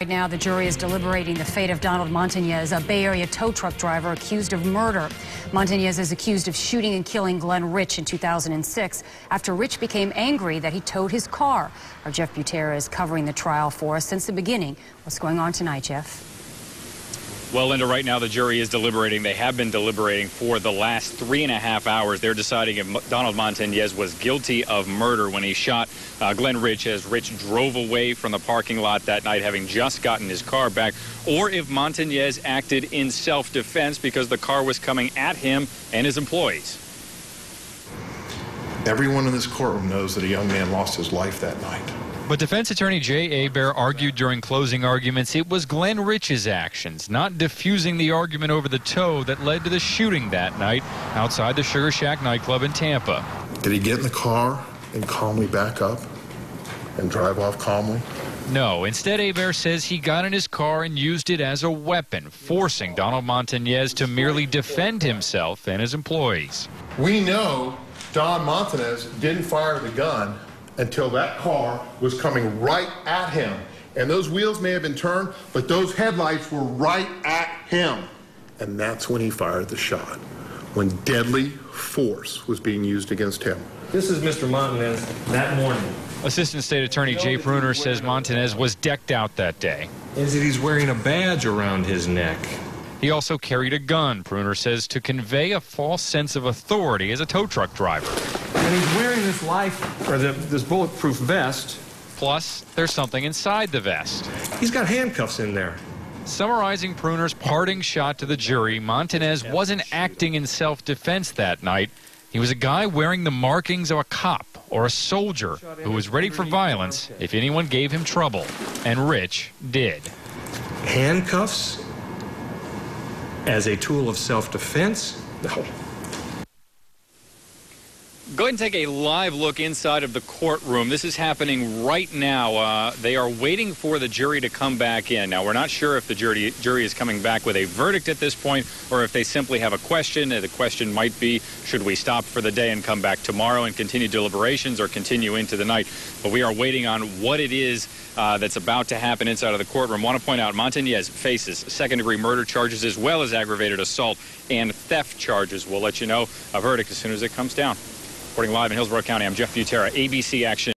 Right now, the jury is deliberating the fate of Donald Montañez, a Bay Area tow truck driver accused of murder. Montañez is accused of shooting and killing Glenn Rich in 2006 after Rich became angry that he towed his car. Our Jeff Butera is covering the trial for us since the beginning. What's going on tonight, Jeff? Well, Linda, right now the jury is deliberating. They have been deliberating for the last 3.5 hours. They're deciding if Donald Montañez was guilty of murder when he shot Glenn Rich as Rich drove away from the parking lot that night, having just gotten his car back, or if Montañez acted in self-defense because the car was coming at him and his employees. Everyone in this courtroom knows that a young man lost his life that night. But defense attorney Jay Hebert argued during closing arguments it was Glenn Rich's actions, not diffusing the argument over the tow, that led to the shooting that night outside the Sugar Shack nightclub in Tampa. Did he get in the car and calmly back up and drive off calmly? No. Instead, Hebert says he got in his car and used it as a weapon, forcing Donald Montañez to merely defend himself and his employees. We know Don Montañez didn't fire the gun until that car was coming right at him. And those wheels may have been turned, but those headlights were right at him. And that's when he fired the shot, when deadly force was being used against him. This is Mr. Montañez that morning. Assistant State Attorney Jay Pruner says Montañez was decked out that day. Is that he's wearing a badge around his neck. He also carried a gun, Pruner says, to convey a false sense of authority as a tow truck driver. And he's wearing this bulletproof vest. Plus, there's something inside the vest. He's got handcuffs in there. Summarizing Pruner's parting shot to the jury, Montañez wasn't acting in self-defense that night. He was a guy wearing the markings of a cop or a soldier who was ready for violence if anyone gave him trouble. And Rich did. Handcuffs as a tool of self-defense? No. Go ahead and take a live look inside of the courtroom. This is happening right now. They are waiting for the jury to come back in. Now, we're not sure if the jury is coming back with a verdict at this point or if they simply have a question. The question might be, should we stop for the day and come back tomorrow and continue deliberations or continue into the night? But we are waiting on what it is that's about to happen inside of the courtroom. I want to point out Montañez faces second-degree murder charges as well as aggravated assault and theft charges. We'll let you know a verdict as soon as it comes down. Reporting live in Hillsborough County, I'm Jeff Butera, ABC Action.